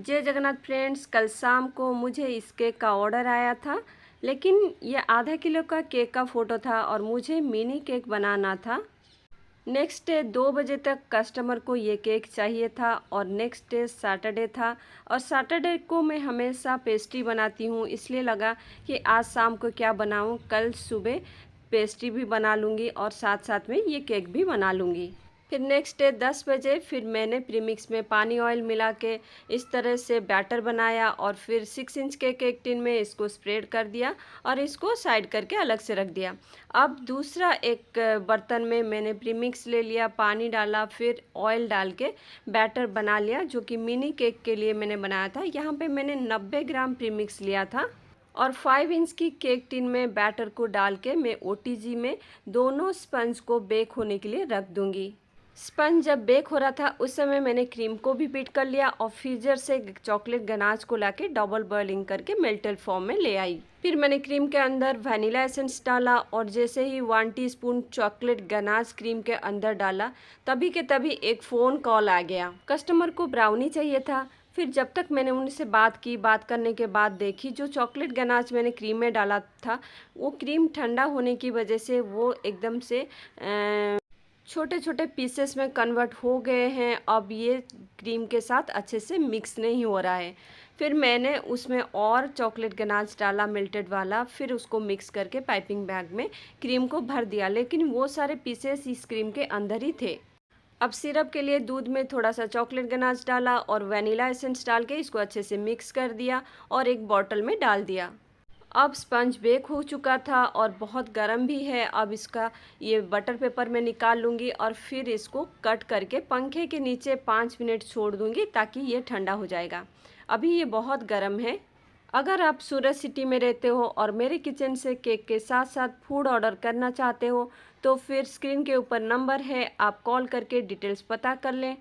जय जगन्नाथ फ्रेंड्स, कल शाम को मुझे इस केक का ऑर्डर आया था, लेकिन ये आधा किलो का केक का फ़ोटो था और मुझे मिनी केक बनाना था। नेक्स्ट डे 2 बजे तक कस्टमर को ये केक चाहिए था और नेक्स्ट डे सैटरडे था और सैटरडे को मैं हमेशा पेस्ट्री बनाती हूँ, इसलिए लगा कि आज शाम को क्या बनाऊँ, कल सुबह पेस्ट्री भी बना लूँगी और साथ साथ में ये केक भी बना लूँगी। फिर नेक्स्ट डे 10 बजे फिर मैंने प्रीमिक्स में पानी ऑयल मिला के इस तरह से बैटर बनाया और फिर 6 इंच के केक टिन में इसको स्प्रेड कर दिया और इसको साइड करके अलग से रख दिया। अब दूसरा एक बर्तन में मैंने प्रीमिक्स ले लिया, पानी डाला, फिर ऑयल डाल के बैटर बना लिया, जो कि मिनी केक के लिए मैंने बनाया था। यहाँ पे मैंने 90 ग्राम प्रीमिक्स लिया था और 5 इंच की केक टिन में बैटर को डाल के मैं ओटीजी में दोनों स्पंज को बेक होने के लिए रख दूँगी। स्पंज जब बेक हो रहा था उस समय मैंने क्रीम को भी बीट कर लिया और फ्रीजर से चॉकलेट गनाश को लाके डबल बॉइलिंग करके मेल्टेड फॉर्म में ले आई। फिर मैंने क्रीम के अंदर वनीला एसेंस डाला और जैसे ही 1 टीस्पून चॉकलेट गनाश क्रीम के अंदर डाला, तभी के तभी एक फ़ोन कॉल आ गया। कस्टमर को ब्राउनी चाहिए था। फिर जब तक मैंने उनसे बात करने के बाद देखी, जो चॉकलेट गनाश मैंने क्रीम में डाला था वो क्रीम ठंडा होने की वजह से वो एकदम से छोटे छोटे पीसेस में कन्वर्ट हो गए हैं। अब ये क्रीम के साथ अच्छे से मिक्स नहीं हो रहा है। फिर मैंने उसमें और चॉकलेट गनाश डाला मेल्टेड वाला, फिर उसको मिक्स करके पाइपिंग बैग में क्रीम को भर दिया, लेकिन वो सारे पीसेस इस क्रीम के अंदर ही थे। अब सिरप के लिए दूध में थोड़ा सा चॉकलेट गनाश डाला और वनीला एसेंस डाल के इसको अच्छे से मिक्स कर दिया और एक बॉटल में डाल दिया। अब स्पंज बेक हो चुका था और बहुत गर्म भी है। अब इसका ये बटर पेपर में निकाल लूँगी और फिर इसको कट करके पंखे के नीचे 5 मिनट छोड़ दूँगी ताकि ये ठंडा हो जाएगा। अभी ये बहुत गर्म है। अगर आप सूरत सिटी में रहते हो और मेरे किचन से केक के साथ साथ फूड ऑर्डर करना चाहते हो तो फिर स्क्रीन के ऊपर नंबर है, आप कॉल करके डिटेल्स पता कर लें।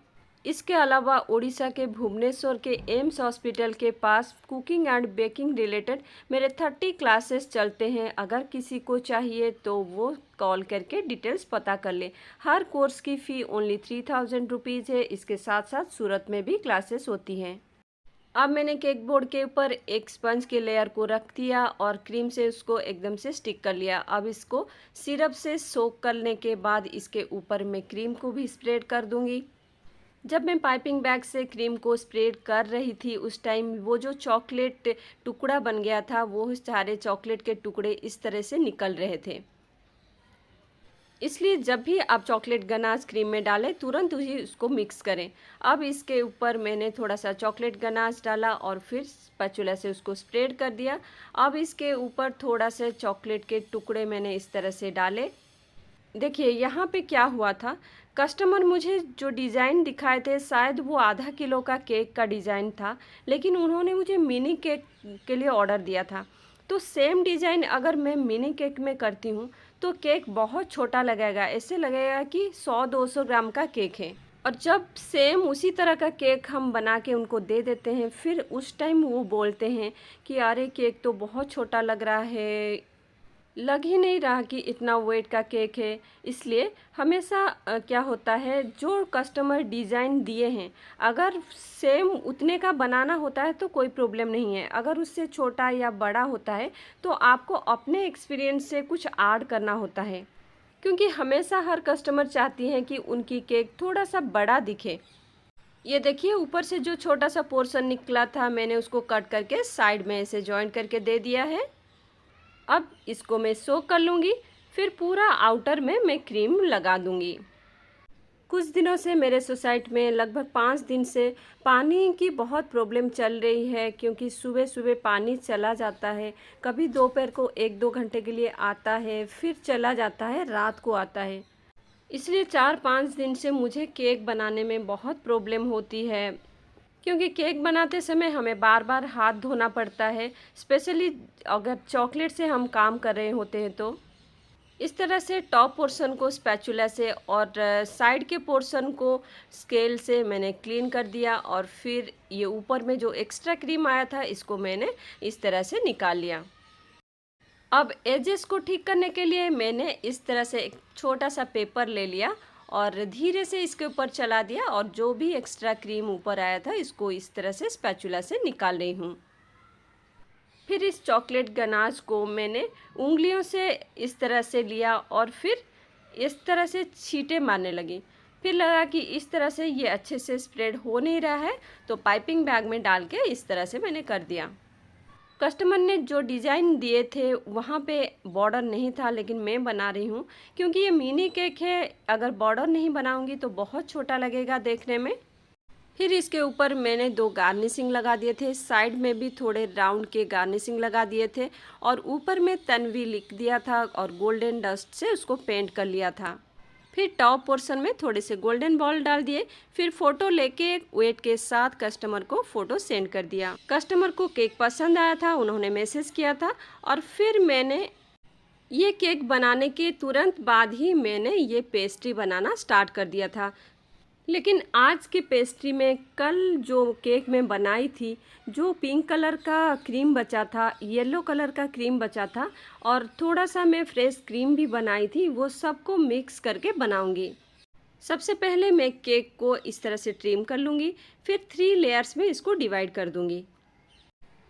इसके अलावा उड़ीसा के भुवनेश्वर के एम्स हॉस्पिटल के पास कुकिंग एंड बेकिंग रिलेटेड मेरे 30 क्लासेस चलते हैं। अगर किसी को चाहिए तो वो कॉल करके डिटेल्स पता कर ले। हर कोर्स की फ़ी ओनली 3000 रुपीज़ है। इसके साथ साथ सूरत में भी क्लासेस होती हैं। अब मैंने केक बोर्ड के ऊपर एक स्पंज के लेयर को रख दिया और क्रीम से उसको एकदम से स्टिक कर लिया। अब इसको सिरप से सोक करने के बाद इसके ऊपर मैं क्रीम को भी स्प्रेड कर दूँगी। जब मैं पाइपिंग बैग से क्रीम को स्प्रेड कर रही थी उस टाइम वो जो चॉकलेट टुकड़ा बन गया था, वो सारे चॉकलेट के टुकड़े इस तरह से निकल रहे थे। इसलिए जब भी आप चॉकलेट गनाश क्रीम में डालें तुरंत ही उसको मिक्स करें। अब इसके ऊपर मैंने थोड़ा सा चॉकलेट गनाश डाला और फिर स्पैचुला से उसको स्प्रेड कर दिया। अब इसके ऊपर थोड़ा सा चॉकलेट के टुकड़े मैंने इस तरह से डाले। देखिए यहाँ पे क्या हुआ था, कस्टमर मुझे जो डिज़ाइन दिखाए थे शायद वो आधा किलो का केक का डिज़ाइन था, लेकिन उन्होंने मुझे मिनी केक के लिए ऑर्डर दिया था। तो सेम डिज़ाइन अगर मैं मिनी केक में करती हूँ तो केक बहुत छोटा लगेगा, ऐसे लगेगा कि 100-200 ग्राम का केक है। और जब सेम उसी तरह का केक हम बना के उनको दे देते हैं, फिर उस टाइम वो बोलते हैं कि अरे केक तो बहुत छोटा लग रहा है, लग ही नहीं रहा कि इतना वेट का केक है। इसलिए हमेशा क्या होता है, जो कस्टमर डिज़ाइन दिए हैं अगर सेम उतने का बनाना होता है तो कोई प्रॉब्लम नहीं है। अगर उससे छोटा या बड़ा होता है तो आपको अपने एक्सपीरियंस से कुछ ऐड करना होता है, क्योंकि हमेशा हर कस्टमर चाहती हैं कि उनकी केक थोड़ा सा बड़ा दिखे। ये देखिए ऊपर से जो छोटा सा पोर्शन निकला था मैंने उसको कट करके साइड में ऐसे जॉइंट करके दे दिया है। अब इसको मैं सोक कर लूँगी, फिर पूरा आउटर में मैं क्रीम लगा दूँगी। कुछ दिनों से मेरे सोसाइटी में लगभग 5 दिन से पानी की बहुत प्रॉब्लम चल रही है, क्योंकि सुबह सुबह पानी चला जाता है, कभी दोपहर को 1-2 घंटे के लिए आता है, फिर चला जाता है, रात को आता है। इसलिए 4-5 दिन से मुझे केक बनाने में बहुत प्रॉब्लम होती है, क्योंकि केक बनाते समय हमें बार बार हाथ धोना पड़ता है, स्पेशली अगर चॉकलेट से हम काम कर रहे होते हैं तो। इस तरह से टॉप पोर्शन को स्पैचुला से और साइड के पोर्शन को स्केल से मैंने क्लीन कर दिया और फिर ये ऊपर में जो एक्स्ट्रा क्रीम आया था इसको मैंने इस तरह से निकाल लिया। अब एजेस को ठीक करने के लिए मैंने इस तरह से एक छोटा सा पेपर ले लिया और धीरे से इसके ऊपर चला दिया और जो भी एक्स्ट्रा क्रीम ऊपर आया था इसको इस तरह से स्पैचुला से निकाल रही हूँ। फिर इस चॉकलेट गनाश को मैंने उंगलियों से इस तरह से लिया और फिर इस तरह से छींटे मारने लगी। फिर लगा कि इस तरह से ये अच्छे से स्प्रेड हो नहीं रहा है, तो पाइपिंग बैग में डाल के इस तरह से मैंने कर दिया। कस्टमर ने जो डिज़ाइन दिए थे वहाँ पे बॉर्डर नहीं था, लेकिन मैं बना रही हूँ क्योंकि ये मिनी केक है। अगर बॉर्डर नहीं बनाऊँगी तो बहुत छोटा लगेगा देखने में। फिर इसके ऊपर मैंने 2 गार्निशिंग लगा दिए थे, साइड में भी थोड़े राउंड के गार्निशिंग लगा दिए थे और ऊपर में तन्वी लिख दिया था और गोल्डन डस्ट से उसको पेंट कर लिया था। फिर टॉप पोर्शन में थोड़े से गोल्डन बॉल डाल दिए। फिर फ़ोटो लेके वेट के साथ कस्टमर को फ़ोटो सेंड कर दिया। कस्टमर को केक पसंद आया था, उन्होंने मैसेज किया था और फिर मैंने ये केक बनाने के तुरंत बाद ही मैंने ये पेस्ट्री बनाना स्टार्ट कर दिया था। लेकिन आज की पेस्ट्री में कल जो केक में बनाई थी, जो पिंक कलर का क्रीम बचा था, येलो कलर का क्रीम बचा था और थोड़ा सा मैं फ्रेश क्रीम भी बनाई थी, वो सबको मिक्स करके बनाऊंगी। सबसे पहले मैं केक को इस तरह से ट्रिम कर लूँगी, फिर 3 लेयर्स में इसको डिवाइड कर दूँगी।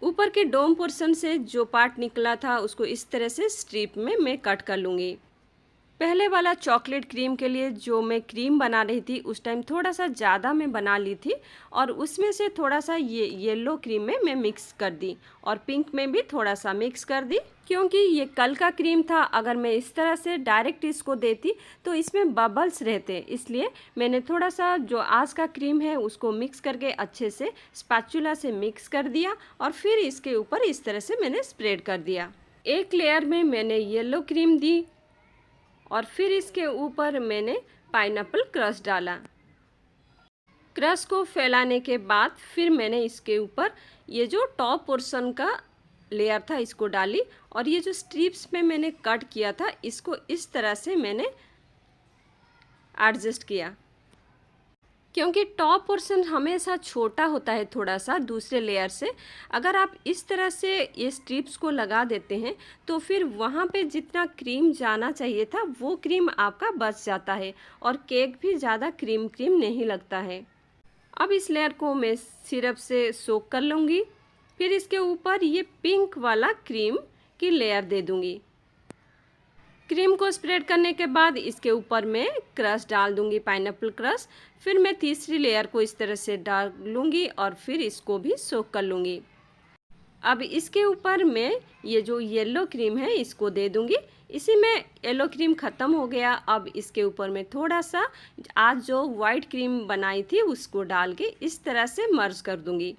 ऊपर के डोम पोर्शन से जो पार्ट निकला था उसको इस तरह से स्ट्रिप में मैं कट कर लूँगी। पहले वाला चॉकलेट क्रीम के लिए जो मैं क्रीम बना रही थी उस टाइम थोड़ा सा ज़्यादा मैं बना ली थी और उसमें से थोड़ा सा ये येलो क्रीम में मैं मिक्स कर दी और पिंक में भी थोड़ा सा मिक्स कर दी, क्योंकि ये कल का क्रीम था। अगर मैं इस तरह से डायरेक्ट इसको देती तो इसमें बबल्स रहते, इसलिए मैंने थोड़ा सा जो आज का क्रीम है उसको मिक्स करके अच्छे से स्पैचुला से मिक्स कर दिया और फिर इसके ऊपर इस तरह से मैंने स्प्रेड कर दिया। एक लेयर में मैंने येलो क्रीम दी और फिर इसके ऊपर मैंने पाइनएप्पल क्रश डाला। क्रश को फैलाने के बाद फिर मैंने इसके ऊपर ये जो टॉप पोर्शन का लेयर था इसको डाली और ये जो स्ट्रिप्स में मैंने कट किया था इसको इस तरह से मैंने एडजस्ट किया, क्योंकि टॉप पोर्शन हमेशा छोटा होता है थोड़ा सा दूसरे लेयर से। अगर आप इस तरह से ये स्ट्रिप्स को लगा देते हैं तो फिर वहाँ पे जितना क्रीम जाना चाहिए था वो क्रीम आपका बच जाता है और केक भी ज़्यादा क्रीम नहीं लगता है। अब इस लेयर को मैं सिरप से सोक कर लूँगी। फिर इसके ऊपर ये पिंक वाला क्रीम की लेयर दे दूँगी। क्रीम को स्प्रेड करने के बाद इसके ऊपर मैं क्रश डाल दूंगी, पाइनएप्पल क्रश। फिर मैं तीसरी लेयर को इस तरह से डाल लूँगी और फिर इसको भी सोक कर लूँगी। अब इसके ऊपर मैं ये जो येलो क्रीम है इसको दे दूँगी। इसी में येलो क्रीम ख़त्म हो गया। अब इसके ऊपर मैं थोड़ा सा आज जो वाइट क्रीम बनाई थी उसको डाल के इस तरह से मर्ज कर दूँगी।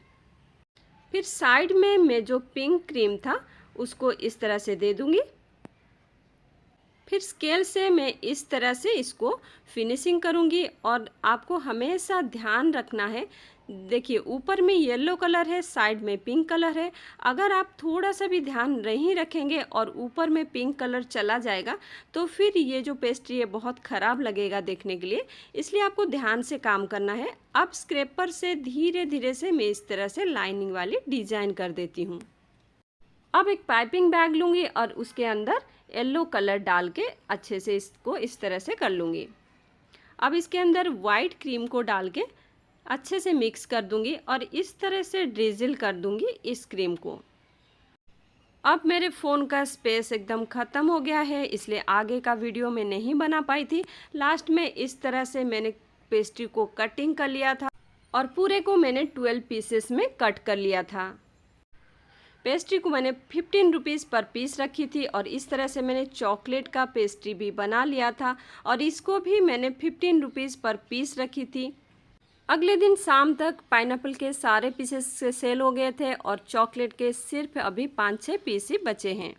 फिर साइड में मैं जो पिंक क्रीम था उसको इस तरह से दे दूँगी। फिर स्केल से मैं इस तरह से इसको फिनिशिंग करूँगी और आपको हमेशा ध्यान रखना है, देखिए ऊपर में येलो कलर है, साइड में पिंक कलर है। अगर आप थोड़ा सा भी ध्यान नहीं रखेंगे और ऊपर में पिंक कलर चला जाएगा तो फिर ये जो पेस्ट्री है बहुत ख़राब लगेगा देखने के लिए, इसलिए आपको ध्यान से काम करना है। अब स्क्रैपर से धीरे धीरे से मैं इस तरह से लाइनिंग वाली डिज़ाइन कर देती हूँ। अब एक पाइपिंग बैग लूँगी और उसके अंदर येलो कलर डाल के अच्छे से इसको इस तरह से कर लूँगी। अब इसके अंदर वाइट क्रीम को डाल के अच्छे से मिक्स कर दूँगी और इस तरह से ड्रिज़ल कर दूँगी इस क्रीम को। अब मेरे फ़ोन का स्पेस एकदम ख़त्म हो गया है, इसलिए आगे का वीडियो मैं नहीं बना पाई थी। लास्ट में इस तरह से मैंने पेस्ट्री को कटिंग कर लिया था और पूरे को मैंने 12 पीसेस में कट कर लिया था। पेस्ट्री को मैंने 15 रुपीज़ पर पीस रखी थी और इस तरह से मैंने चॉकलेट का पेस्ट्री भी बना लिया था और इसको भी मैंने 15 रुपीज़ पर पीस रखी थी। अगले दिन शाम तक पाइनएप्पल के सारे पीसेस सेल हो गए थे और चॉकलेट के सिर्फ अभी 5-6 पीस ही बचे हैं।